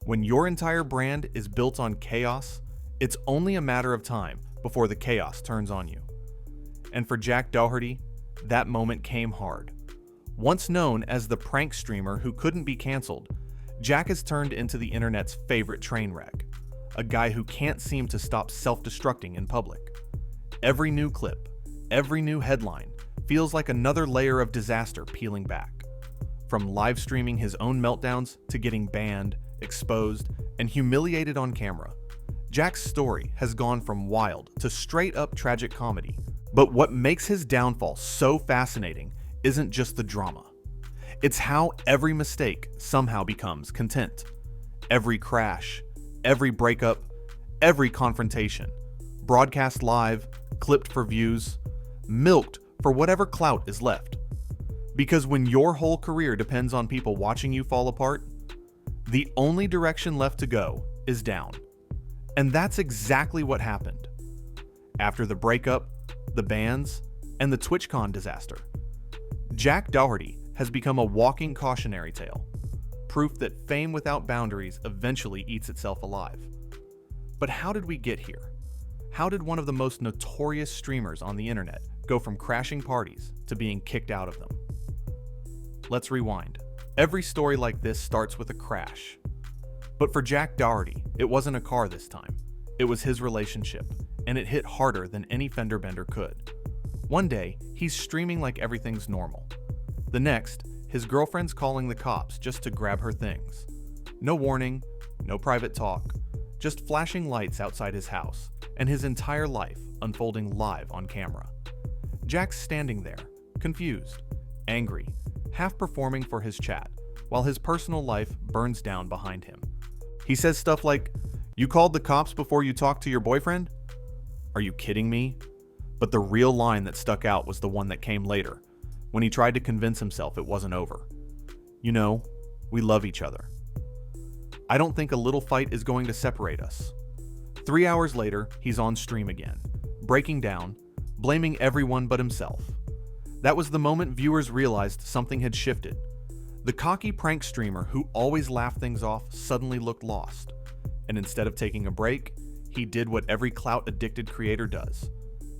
When your entire brand is built on chaos, it's only a matter of time before the chaos turns on you. And for Jack Doherty, that moment came hard. Once known as the prank streamer who couldn't be canceled, Jack has turned into the internet's favorite train wreck, a guy who can't seem to stop self-destructing in public. Every new clip, every new headline feels like another layer of disaster peeling back. From live streaming his own meltdowns to getting banned, exposed, and humiliated on camera, Jack's story has gone from wild to straight-up tragic comedy. But what makes his downfall so fascinating isn't just the drama. It's how every mistake somehow becomes content. Every crash, every breakup, every confrontation, broadcast live, clipped for views, milked for whatever clout is left. Because when your whole career depends on people watching you fall apart, the only direction left to go is down. And that's exactly what happened. After the breakup, the bans, and the TwitchCon disaster, Jack Doherty has become a walking cautionary tale, proof that fame without boundaries eventually eats itself alive. But how did we get here? How did one of the most notorious streamers on the internet go from crashing parties to being kicked out of them? Let's rewind. Every story like this starts with a crash. But for Jack Doherty, it wasn't a car this time. It was his relationship, and it hit harder than any fender bender could. One day, he's streaming like everything's normal. The next, his girlfriend's calling the cops just to grab her things. No warning, no private talk, just flashing lights outside his house, and his entire life unfolding live on camera. Jack's standing there, confused, angry, half performing for his chat, while his personal life burns down behind him. He says stuff like, "You called the cops before you talked to your boyfriend? Are you kidding me?" But the real line that stuck out was the one that came later, when he tried to convince himself it wasn't over. "You know, we love each other. I don't think a little fight is going to separate us." 3 hours later, he's on stream again, breaking down, blaming everyone but himself. That was the moment viewers realized something had shifted. The cocky prank streamer who always laughed things off suddenly looked lost, and instead of taking a break, he did what every clout-addicted creator does.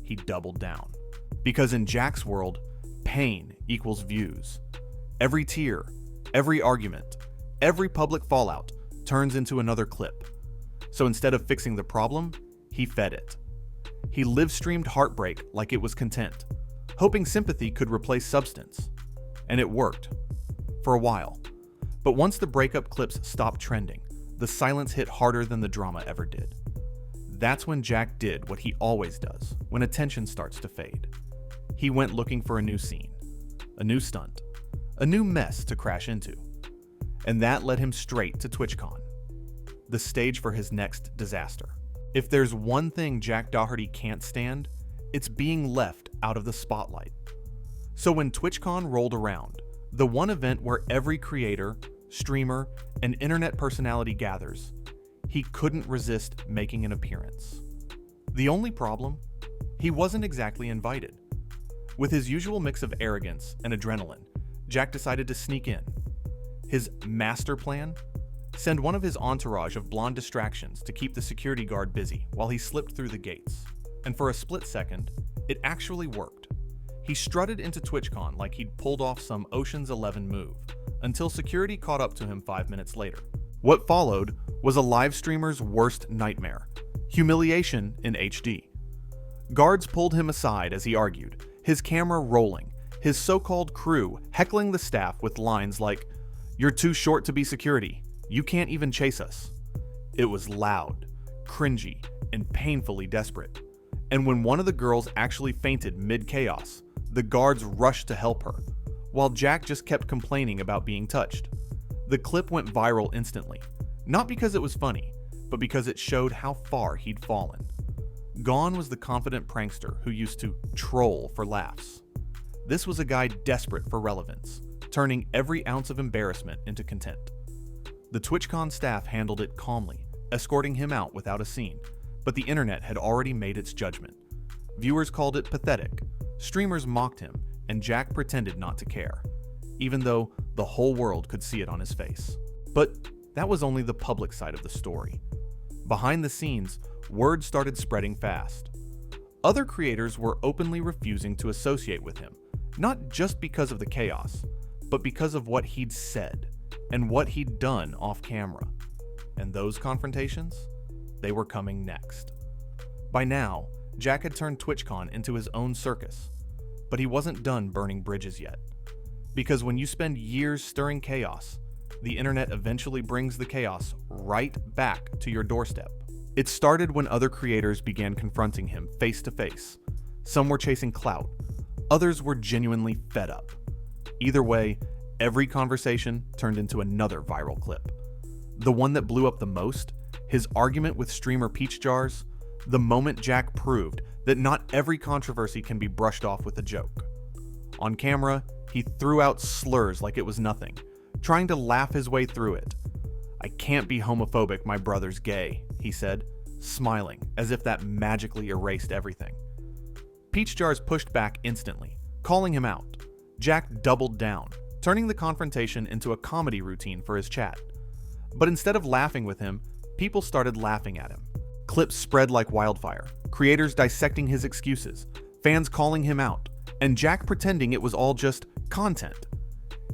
He doubled down. Because in Jack's world, pain equals views. Every tear, every argument, every public fallout turns into another clip. So instead of fixing the problem, he fed it. He live-streamed heartbreak like it was content, hoping sympathy could replace substance. And it worked. For a while. But once the breakup clips stopped trending, the silence hit harder than the drama ever did. That's when Jack did what he always does when attention starts to fade. He went looking for a new scene, a new stunt, a new mess to crash into. And that led him straight to TwitchCon, the stage for his next disaster. If there's one thing Jack Doherty can't stand, it's being left out of the spotlight. So when TwitchCon rolled around, the one event where every creator, streamer, and internet personality gathers, he couldn't resist making an appearance. The only problem? He wasn't exactly invited. With his usual mix of arrogance and adrenaline, Jack decided to sneak in. His master plan? Send one of his entourage of blonde distractions to keep the security guard busy while he slipped through the gates. And for a split second, it actually worked. He strutted into TwitchCon like he'd pulled off some Ocean's 11 move, until security caught up to him 5 minutes later. What followed was a live streamer's worst nightmare: humiliation in HD. Guards pulled him aside as he argued, his camera rolling, his so-called crew heckling the staff with lines like, "You're too short to be security. You can't even chase us." It was loud, cringy, and painfully desperate. And when one of the girls actually fainted mid-chaos, the guards rushed to help her, while Jack just kept complaining about being touched. The clip went viral instantly, not because it was funny, but because it showed how far he'd fallen. Gone was the confident prankster who used to troll for laughs. This was a guy desperate for relevance, turning every ounce of embarrassment into content. The TwitchCon staff handled it calmly, escorting him out without a scene, but the internet had already made its judgment. Viewers called it pathetic, streamers mocked him, and Jack pretended not to care, even though the whole world could see it on his face. But that was only the public side of the story. Behind the scenes, word started spreading fast. Other creators were openly refusing to associate with him, not just because of the chaos, but because of what he'd said and what he'd done off camera. And those confrontations? They were coming next. By now, Jack had turned TwitchCon into his own circus, but he wasn't done burning bridges yet. Because when you spend years stirring chaos, the internet eventually brings the chaos right back to your doorstep. It started when other creators began confronting him face to face. Some were chasing clout, others were genuinely fed up. Either way, every conversation turned into another viral clip. The one that blew up the most, his argument with streamer Peach Jars, the moment Jack proved that not every controversy can be brushed off with a joke. On camera, he threw out slurs like it was nothing, trying to laugh his way through it. "I can't be homophobic, my brother's gay," he said, smiling as if that magically erased everything. Peach Jars pushed back instantly, calling him out. Jack doubled down, turning the confrontation into a comedy routine for his chat. But instead of laughing with him, people started laughing at him. Clips spread like wildfire, creators dissecting his excuses, fans calling him out, and Jack pretending it was all just content.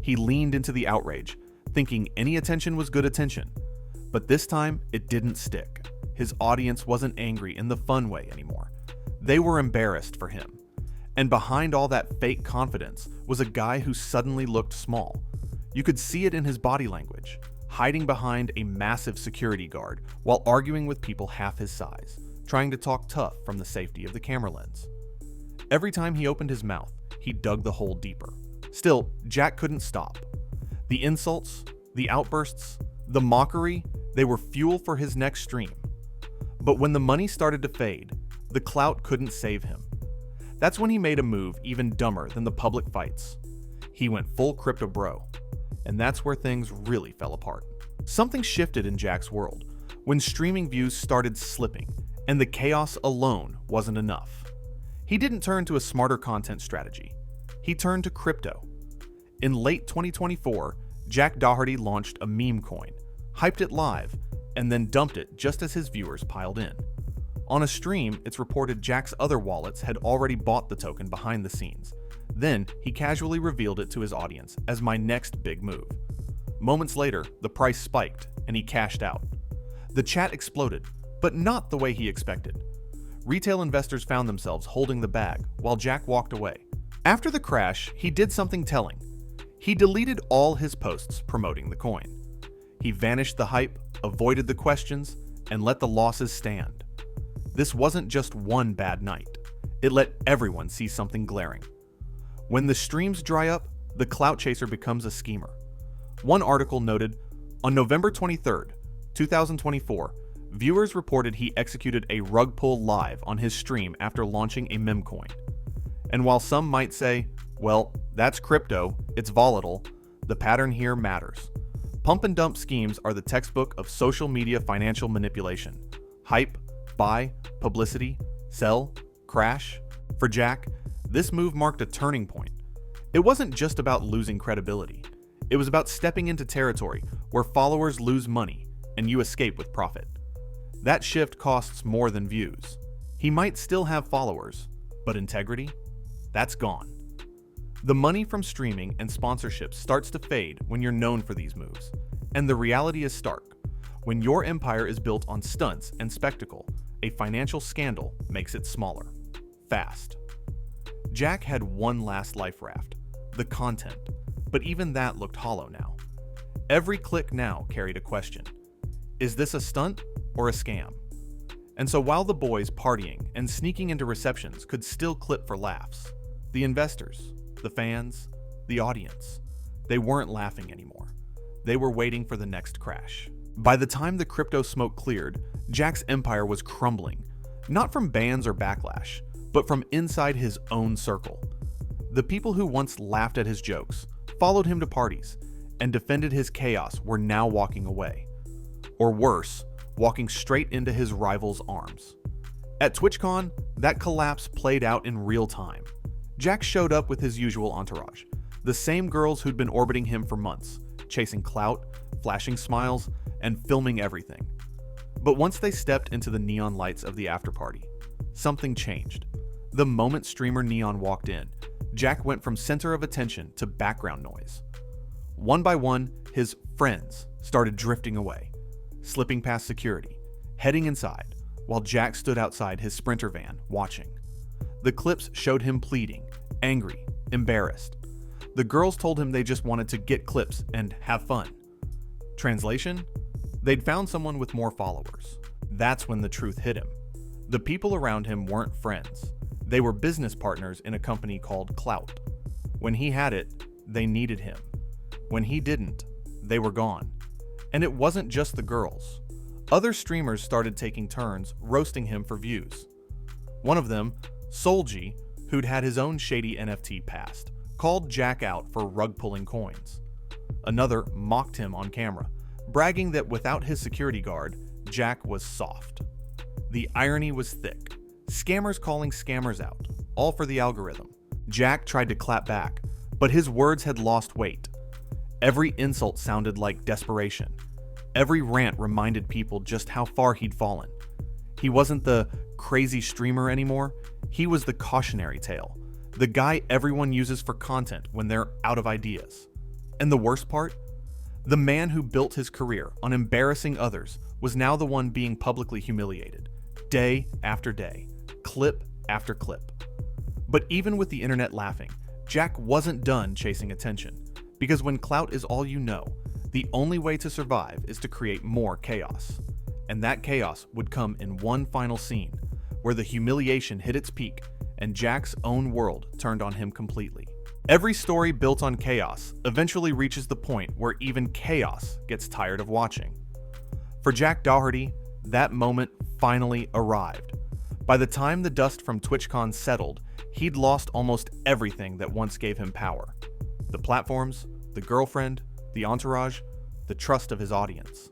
He leaned into the outrage, thinking any attention was good attention. But this time, it didn't stick. His audience wasn't angry in the fun way anymore. They were embarrassed for him. And behind all that fake confidence was a guy who suddenly looked small. You could see it in his body language, hiding behind a massive security guard while arguing with people half his size, trying to talk tough from the safety of the camera lens. Every time he opened his mouth, he dug the hole deeper. Still, Jack couldn't stop. The insults, the outbursts, the mockery, they were fuel for his next stream. But when the money started to fade, the clout couldn't save him. That's when he made a move even dumber than the public fights. He went full crypto bro. And that's where things really fell apart. Something shifted in Jack's world when streaming views started slipping, and the chaos alone wasn't enough. He didn't turn to a smarter content strategy. He turned to crypto. In late 2024, Jack Doherty launched a meme coin, hyped it live, and then dumped it just as his viewers piled in. On a stream, it's reported Jack's other wallets had already bought the token behind the scenes. Then, he casually revealed it to his audience as my next big move. Moments later, the price spiked, and he cashed out. The chat exploded, but not the way he expected. Retail investors found themselves holding the bag, while Jack walked away. After the crash, he did something telling. He deleted all his posts promoting the coin. He vanished the hype, avoided the questions, and let the losses stand. This wasn't just one bad night. It let everyone see something glaring. When the streams dry up, the clout chaser becomes a schemer. One article noted, on November 23rd, 2024, viewers reported he executed a rug pull live on his stream after launching a meme coin. And while some might say, well, that's crypto, it's volatile, the pattern here matters. Pump and dump schemes are the textbook of social media financial manipulation. Hype, buy, publicity, sell, crash. For Jack, this move marked a turning point. It wasn't just about losing credibility. It was about stepping into territory where followers lose money and you escape with profit. That shift costs more than views. He might still have followers, but integrity? That's gone. The money from streaming and sponsorships starts to fade when you're known for these moves. And the reality is stark. When your empire is built on stunts and spectacle, a financial scandal makes it smaller. Fast. Jack had one last life raft, the content, but even that looked hollow now. Every click now carried a question. Is this a stunt or a scam? And so while the boys partying and sneaking into receptions could still clip for laughs, the investors, the fans, the audience, they weren't laughing anymore. They were waiting for the next crash. By the time the crypto smoke cleared, Jack's empire was crumbling, not from bans or backlash, but from inside his own circle. The people who once laughed at his jokes, followed him to parties, and defended his chaos were now walking away. Or worse, walking straight into his rival's arms. At TwitchCon, that collapse played out in real time. Jack showed up with his usual entourage, the same girls who'd been orbiting him for months, chasing clout, flashing smiles, and filming everything. But once they stepped into the neon lights of the afterparty, something changed. The moment streamer Neon walked in, Jack went from center of attention to background noise. One by one, his friends started drifting away, slipping past security, heading inside, while Jack stood outside his Sprinter van, watching. The clips showed him pleading, angry, embarrassed. The girls told him they just wanted to get clips and have fun. Translation? They'd found someone with more followers. That's when the truth hit him. The people around him weren't friends. They were business partners in a company called Clout. When he had it, they needed him. When he didn't, they were gone. And it wasn't just the girls. Other streamers started taking turns roasting him for views. One of them, Solji, who'd had his own shady NFT past, called Jack out for rug-pulling coins. Another mocked him on camera, bragging that without his security guard, Jack was soft. The irony was thick. Scammers calling scammers out, all for the algorithm. Jack tried to clap back, but his words had lost weight. Every insult sounded like desperation. Every rant reminded people just how far he'd fallen. He wasn't the crazy streamer anymore. He was the cautionary tale, the guy everyone uses for content when they're out of ideas. And the worst part? The man who built his career on embarrassing others was now the one being publicly humiliated, day after day, clip after clip. But even with the internet laughing, Jack wasn't done chasing attention, because when clout is all you know, the only way to survive is to create more chaos. And that chaos would come in one final scene, where the humiliation hit its peak and Jack's own world turned on him completely. Every story built on chaos eventually reaches the point where even chaos gets tired of watching. For Jack Doherty, that moment finally arrived. By the time the dust from TwitchCon settled, he'd lost almost everything that once gave him power. The platforms, the girlfriend, the entourage, the trust of his audience.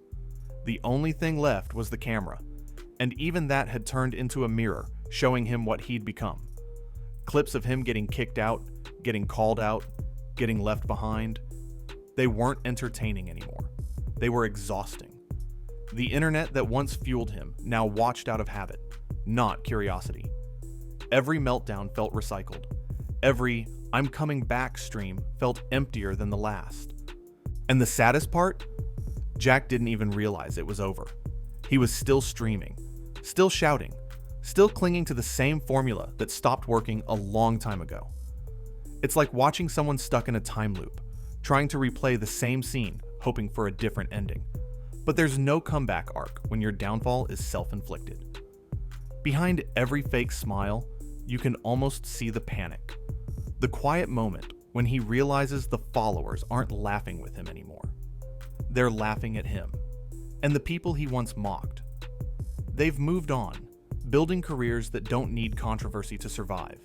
The only thing left was the camera, and even that had turned into a mirror showing him what he'd become. Clips of him getting kicked out, getting called out, getting left behind. They weren't entertaining anymore. They were exhausting. The internet that once fueled him now watched out of habit, not curiosity. Every meltdown felt recycled. Every "I'm coming back" stream felt emptier than the last. And the saddest part? Jack didn't even realize it was over. He was still streaming, still shouting, still clinging to the same formula that stopped working a long time ago. It's like watching someone stuck in a time loop, trying to replay the same scene, hoping for a different ending. But there's no comeback arc when your downfall is self-inflicted. Behind every fake smile, you can almost see the panic. The quiet moment when he realizes the followers aren't laughing with him anymore. They're laughing at him, and the people he once mocked. They've moved on, building careers that don't need controversy to survive.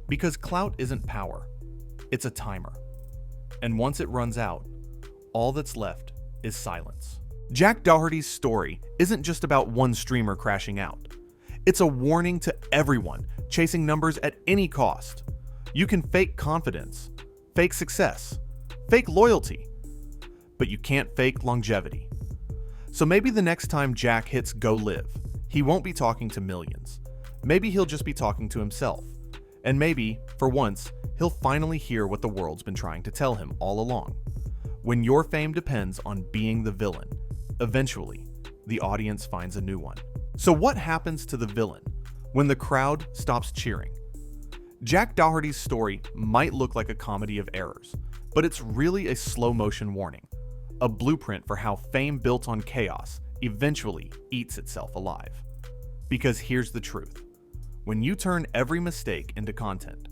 Because clout isn't power, it's a timer. And once it runs out, all that's left is silence. Jack Doherty's story isn't just about one streamer crashing out. It's a warning to everyone chasing numbers at any cost. You can fake confidence, fake success, fake loyalty, but you can't fake longevity. So maybe the next time Jack hits Go Live, he won't be talking to millions. Maybe he'll just be talking to himself. And maybe, for once, he'll finally hear what the world's been trying to tell him all along. When your fame depends on being the villain, eventually, the audience finds a new one. So what happens to the villain when the crowd stops cheering? Jack Doherty's story might look like a comedy of errors, but it's really a slow-motion warning, a blueprint for how fame built on chaos eventually eats itself alive. Because here's the truth. When you turn every mistake into content,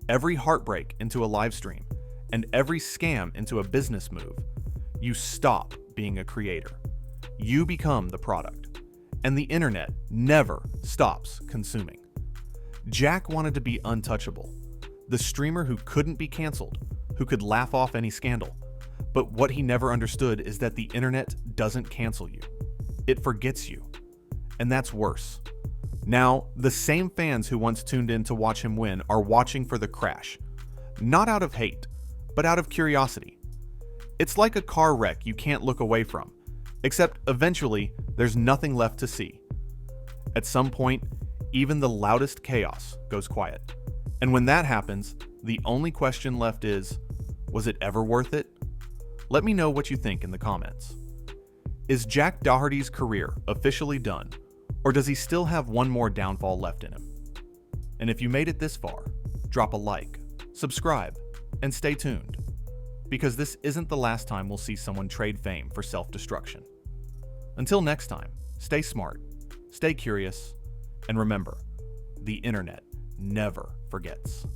every heartbreak into a live stream, and every scam into a business move, you stop being a creator. You become the product, and the internet never stops consuming. Jack wanted to be untouchable, the streamer who couldn't be canceled, who could laugh off any scandal. But what he never understood is that the internet doesn't cancel you. It forgets you. And that's worse. Now, the same fans who once tuned in to watch him win are watching for the crash. Not out of hate, but out of curiosity. It's like a car wreck you can't look away from, except eventually there's nothing left to see. At some point, even the loudest chaos goes quiet. And when that happens, the only question left is, was it ever worth it? Let me know what you think in the comments. Is Jack Doherty's career officially done, or does he still have one more downfall left in him? And if you made it this far, drop a like, subscribe, and stay tuned, because this isn't the last time we'll see someone trade fame for self-destruction. Until next time, stay smart, stay curious, and remember, the internet never forgets.